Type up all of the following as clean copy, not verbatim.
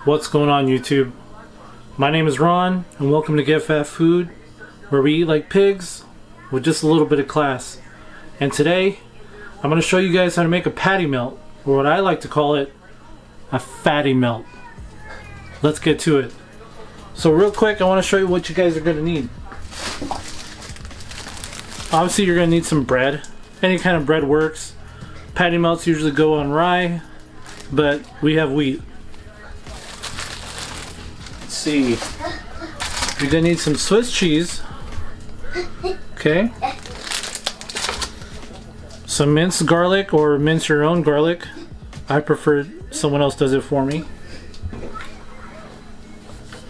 What's going on, YouTube? My name is Ron and welcome to Get Fat Food, where we eat like pigs with just a little bit of class. And today I'm going to show you guys how to make a patty melt, or what I like to call it, a fatty melt. Let's get to it. So real quick, I want to show you what you guys are going to need. Obviously you're going to need some bread. Any kind of bread works. Patty melts usually go on rye, but we have wheat. Let's see. You're going to need some Swiss cheese. Okay. Some minced garlic, or mince your own garlic. I prefer someone else does it for me.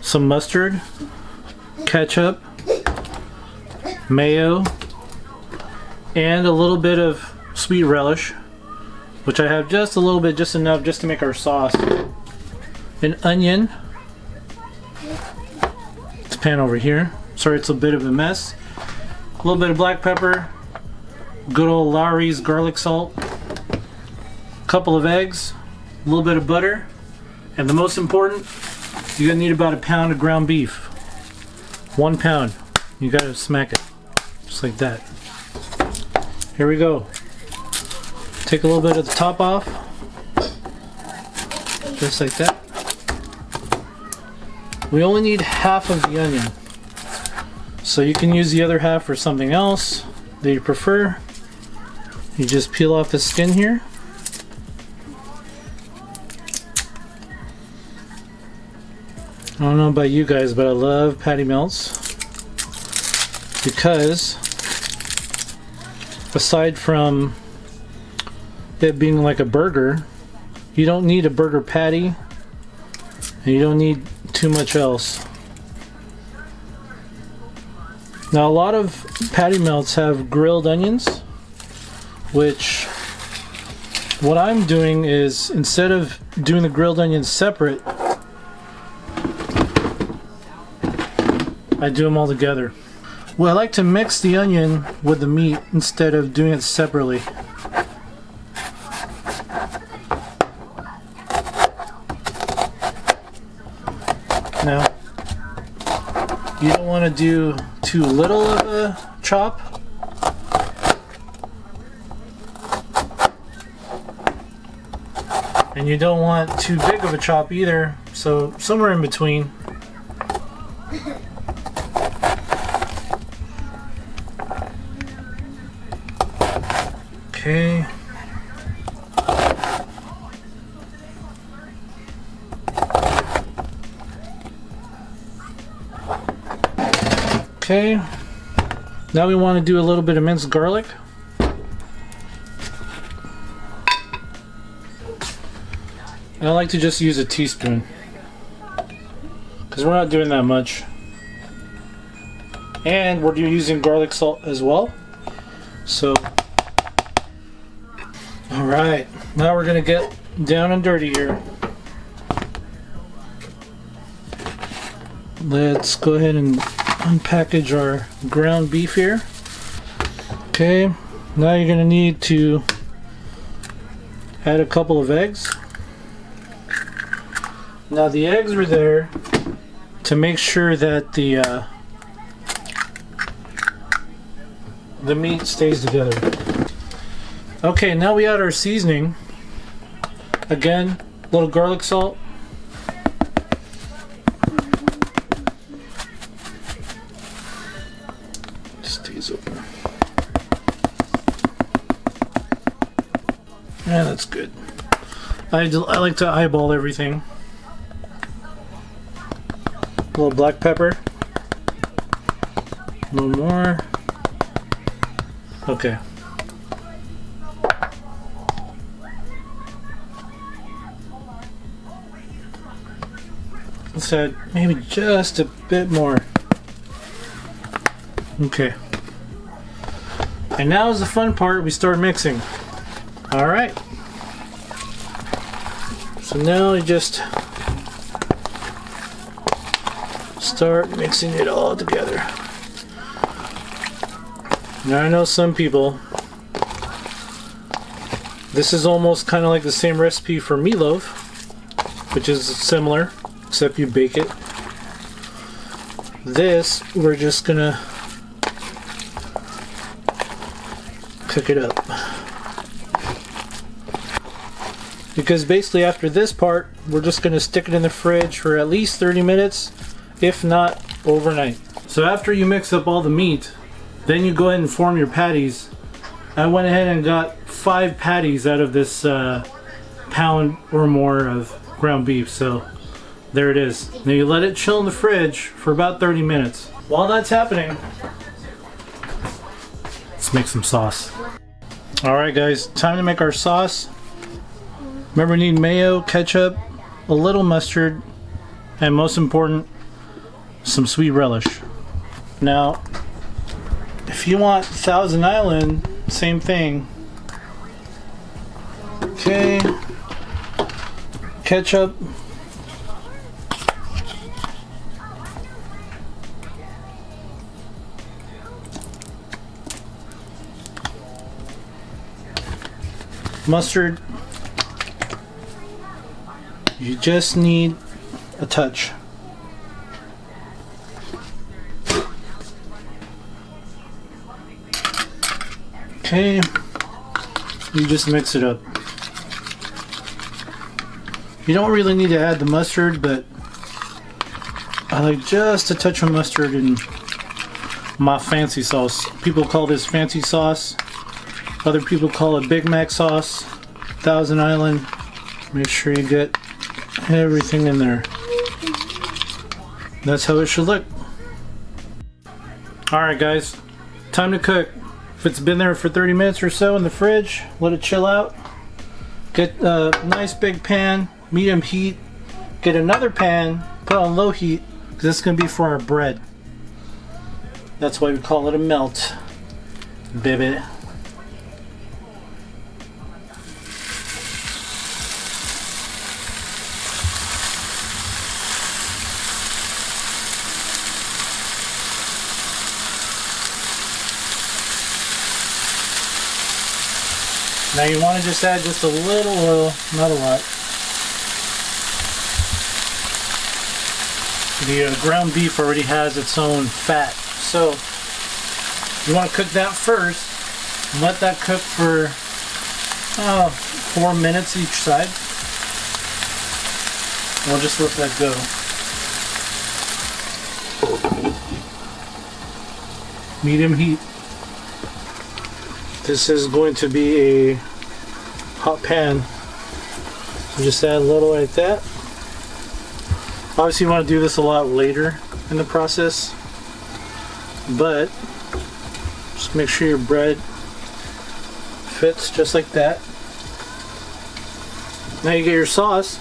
Some mustard, ketchup, mayo, and a little bit of sweet relish, which I have just a little bit, just enough just to make our sauce. An onion. This pan over here. Sorry, it's a bit of a mess. A little bit of black pepper. Good old Lawry's garlic salt. A couple of eggs. A little bit of butter. And the most important, you're gonna need about a pound of ground beef. 1 pound. You gotta smack it. Just like that. Here we go. Take a little bit of the top off. Just like that. We only need half of the onion. So you can use the other half for something else that you prefer. You just peel off the skin here. I don't know about you guys, but I love patty melts because aside from it being like a burger, you don't need a burger patty and you don't need too much else. Now, a lot of patty melts have grilled onions, which what I'm doing is, instead of doing the grilled onions separate, I do them all together. Well, I like to mix the onion with the meat instead of doing it separately. Now, you don't want to do too little of a chop. And you don't want too big of a chop either, so somewhere in between. Okay. Okay. Now we want to do a little bit of minced garlic. I like to just use a teaspoon because we're not doing that much. And we're using garlic salt as well. So alright, now we're going to get down and dirty here. Let's go ahead and unpackage our ground beef here. Okay, now you're going to need to add a couple of eggs. Now the eggs are there to make sure that the meat stays together. Okay, now we add our seasoning. Again, a little garlic salt. Stays open. Yeah, that's good. I like to eyeball everything. A little black pepper. A little more. Okay. Let's add maybe just a bit more. Okay. And now is the fun part, we start mixing. Alright. So now you just start mixing it all together. Now I know some people, this is almost kind of like the same recipe for meatloaf, which is similar. except you bake it. This, we're just gonna cook it up. Because basically after this part, we're just gonna stick it in the fridge for at least 30 minutes, if not overnight. So after you mix up all the meat, then you go ahead and form your patties. I went ahead and got 5 patties out of this pound or more of ground beef. So there it is. Now you let it chill in the fridge for about 30 minutes. While that's happening, let's make some sauce. Alright guys, time to make our sauce. Remember, we need mayo, ketchup, a little mustard, and most important, some sweet relish. Now, if you want Thousand Island, same thing. Okay, ketchup. Mustard. You just need a touch. Okay, you just mix it up. You don't really need to add the mustard, but I like just a touch of mustard in my fancy sauce. People call this fancy sauce. Other people call it Big Mac sauce, Thousand Island. Make sure you get everything in there. That's how it should look. Alright guys, time to cook. If it's been there for 30 minutes or so in the fridge, let it chill out. Get a nice big pan, medium heat. Get another pan, put on low heat, because this is going to be for our bread. That's why we call it a melt, baby. Now you want to just add just a little oil, not a lot. The ground beef already has its own fat, so you want to cook that first. And let that cook for 4 minutes each side. And we'll just let that go. Medium heat. This is going to be a hot pan, so just add a little like that. Obviously you want to do this a lot later in the process, but just make sure your bread fits just like that. Now you get your sauce.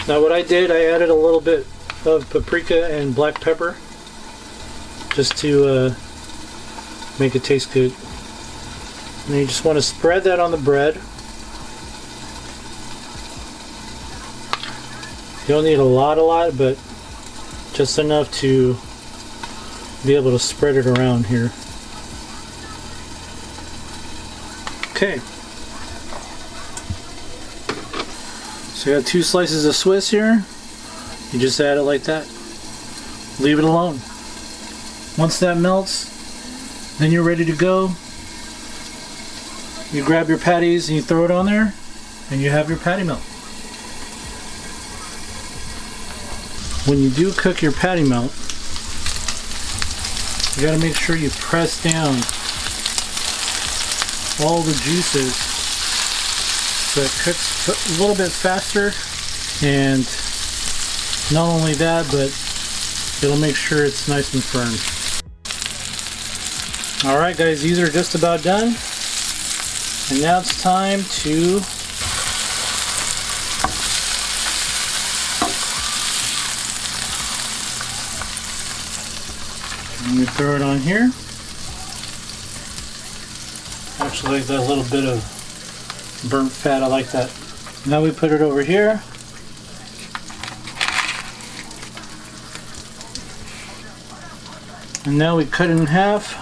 Now what I did, I added a little bit of paprika and black pepper just to make it taste good. And you just want to spread that on the bread. You don't need a lot, but just enough to be able to spread it around here. Okay. So you got 2 slices of Swiss here. You just add it like that. Leave it alone. Once that melts, then you're ready to go. You grab your patties and you throw it on there, and you have your patty melt. When you do cook your patty melt, you got to make sure you press down all the juices so it cooks a little bit faster, and not only that, but it'll make sure it's nice and firm. Alright guys, these are just about done, and now it's time to throw it on here. Actually, like that little bit of burnt fat, I like that. Now we put it over here. And now we cut it in half.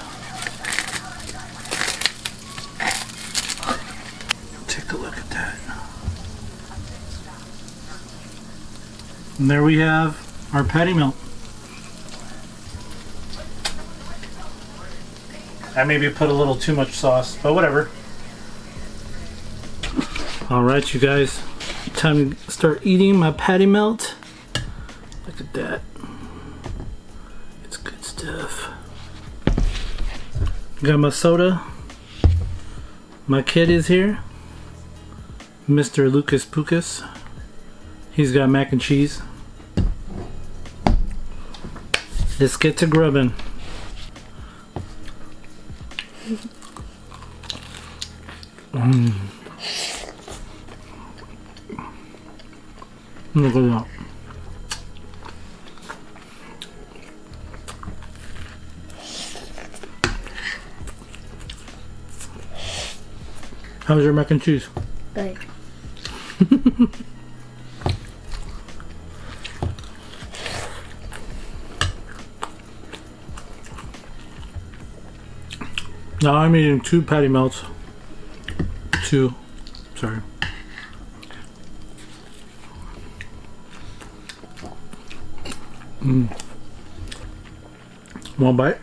Take a look at that. And there we have our patty melt. I maybe put a little too much sauce, but whatever. Alright, you guys. Time to start eating my patty melt. Look at that. It's good stuff. Got my soda. My kid is here. Mr. Lucas Pukas. He's got mac and cheese. Let's get to grubbing. Look at that. How's your mac and cheese? Good. Now I'm eating 2 patty melts. 2. Sorry. One bite.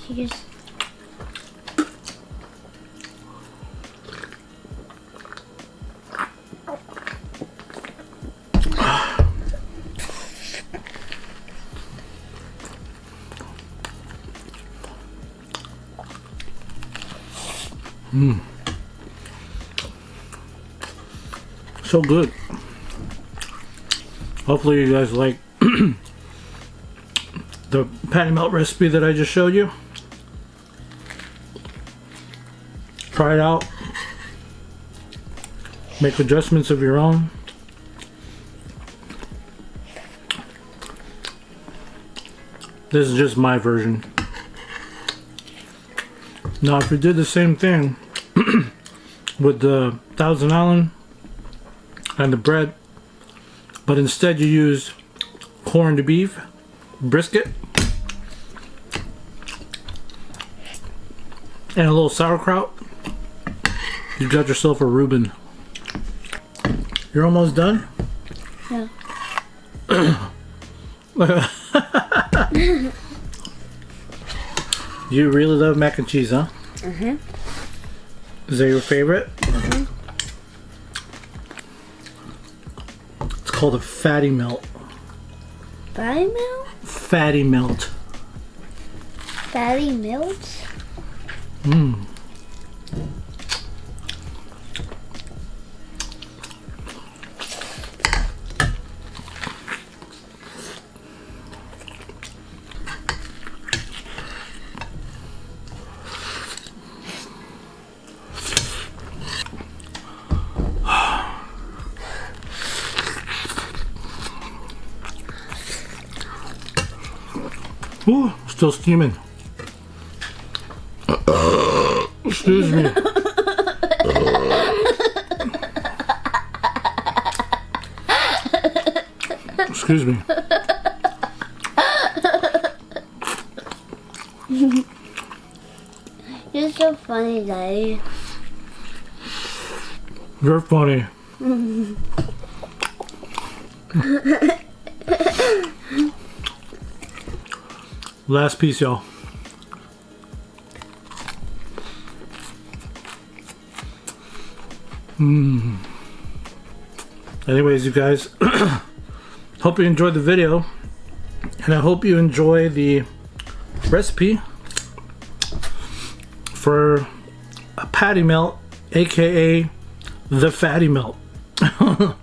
Cheers. So good. Hopefully you guys like the patty melt recipe that I just showed you. Try it out. Make adjustments of your own. This is just my version. Now if we did the same thing with the Thousand Island and the bread, but instead you used corned beef, brisket, and a little sauerkraut, you got yourself a Reuben. You're almost done? Yeah. You really love mac and cheese, huh? Mm-hmm. Is that your favorite? Mm-hmm. It's called a fatty melt. Fatty melt? Fatty melt. Fatty melt? Mmm. Ooh, still steaming. Excuse me. Excuse me. You're so funny, Daddy. You're funny. Last piece, y'all. Anyways, you guys, hope you enjoyed the video, and I hope you enjoy the recipe for a patty melt, aka the fatty melt. I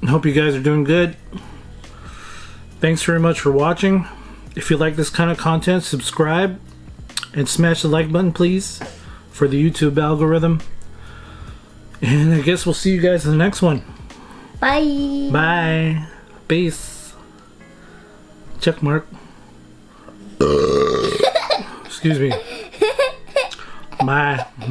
hope you guys are doing good. Thanks very much for watching. If you like this kind of content, subscribe and smash the like button, please, for the YouTube algorithm. And I guess we'll see you guys in the next one. Bye. Bye. Peace. Check mark. Excuse me. Bye.